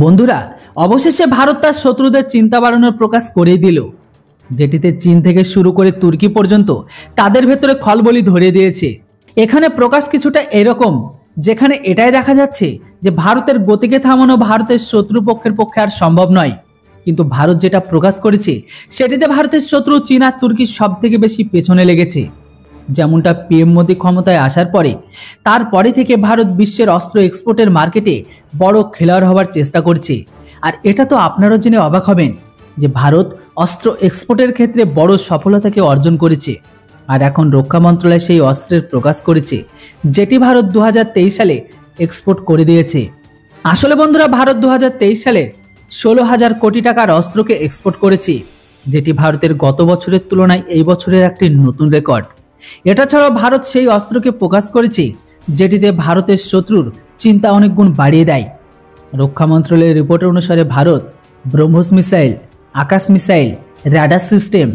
বন্ধুরা, অবশেষে ভারত তার শত্রুদের চিন্তা বাড়ানোর প্রকাশ করেই দিল, যেটিতে চীন থেকে শুরু করে তুর্কি পর্যন্ত তাদের ভেতরে খলবলি ধরিয়ে দিয়েছে। এখানে প্রকাশ কিছুটা এরকম, যেখানে এটাই দেখা যাচ্ছে যে ভারতের গতিকে থামানো ভারতের শত্রুপক্ষের পক্ষে আর সম্ভব নয়। কিন্তু ভারত যেটা প্রকাশ করেছে সেটিতে ভারতের শত্রু চীন আর তুর্কি সব থেকে বেশি পেছনে লেগেছে। যেমনটা পিএম মোদি ক্ষমতায় আসার পরে তারপরে থেকে ভারত বিশ্বের অস্ত্র এক্সপোর্টের মার্কেটে বড় খেলোয়াড় হওয়ার চেষ্টা করছে। আর এটা তো আপনারাও জেনে অবাক হবেন যে ভারত অস্ত্র এক্সপোর্টের ক্ষেত্রে বড় সফলতাকে অর্জন করেছে। আর এখন রক্ষা মন্ত্রণালয় সেই অস্ত্রের প্রকাশ করেছে, যেটি ভারত 2023 সালে এক্সপোর্ট করে দিয়েছে। আসলে বন্ধুরা, ভারত 2023 সালে 16,000 কোটি টাকার অস্ত্রকে এক্সপোর্ট করেছে, যেটি ভারতের গত বছরের তুলনায় এই বছরের একটি নতুন রেকর্ড। এটা ছাড়াও ভারত সেই অস্ত্রকে প্রকাশ করেছে যেটিতে ভারতের শত্রুর চিন্তা অনেক গুণ বাড়িয়ে দেয়। রক্ষা মন্ত্রণালয়ের রিপোর্ট অনুসারে ভারত BrahMos missile, Akash missile, radar system,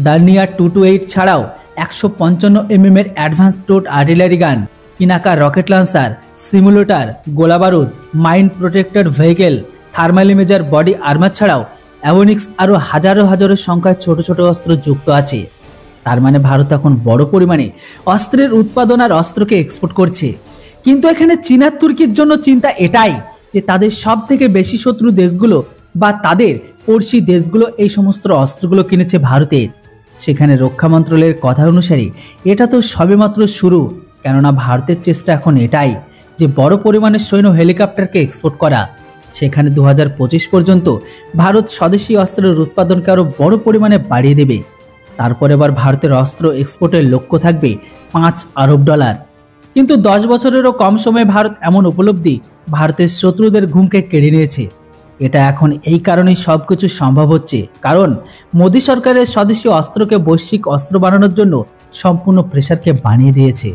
Dornier 228 ছাড়াও 155 mm এর advance towed artillery gun, Pinaka rocket launcher, simulator, গোলাবারুদ, mine protected vehicle, thermal imager body armour ছাড়াও অ্যাভোনিক্স আরও হাজারো হাজারো সংখ্যায় ছোট ছোট অস্ত্র যুক্ত আছে। তার মানে ভারত এখন বড় পরিমাণে অস্ত্রের উৎপাদন আর অস্ত্রকে এক্সপোর্ট করছে। কিন্তু এখানে চীন আর তুর্কির জন্য চিন্তা এটাই যে তাদের সব থেকে বেশি শত্রু দেশগুলো বা তাদের পড়শি দেশগুলো এই সমস্ত অস্ত্রগুলো কিনেছে ভারতের। সেখানে রক্ষা মন্ত্রণালয়ের কথা অনুসারে এটা তো সবেমাত্র শুরু, কেননা ভারতের চেষ্টা এখন এটাই যে বড় পরিমাণে সৈন্য হেলিকপ্টারকে এক্সপোর্ট করা। সেখানে 2025 পর্যন্ত ভারত স্বদেশি অস্ত্রের উৎপাদনকে আরও বড় পরিমাণে বাড়িয়ে দেবে। তারপর এবার ভারতের অস্ত্র এক্সপোর্টের লক্ষ্য থাকবে $5 আরব। কিন্তু 10 বছরেরও কম সময়ে ভারত এমন উপলব্ধি ভারতের শত্রুদের ঘুমকে কেড়ে নিয়েছে। এটা এখন এই কারণেই সবকিছু সম্ভব হচ্ছে, কারণ মোদী সরকারের স্বদেশি অস্ত্রকে বৈশ্বিক অস্ত্র বানানোর জন্য সম্পূর্ণ প্রেসারকে বানিয়ে দিয়েছে।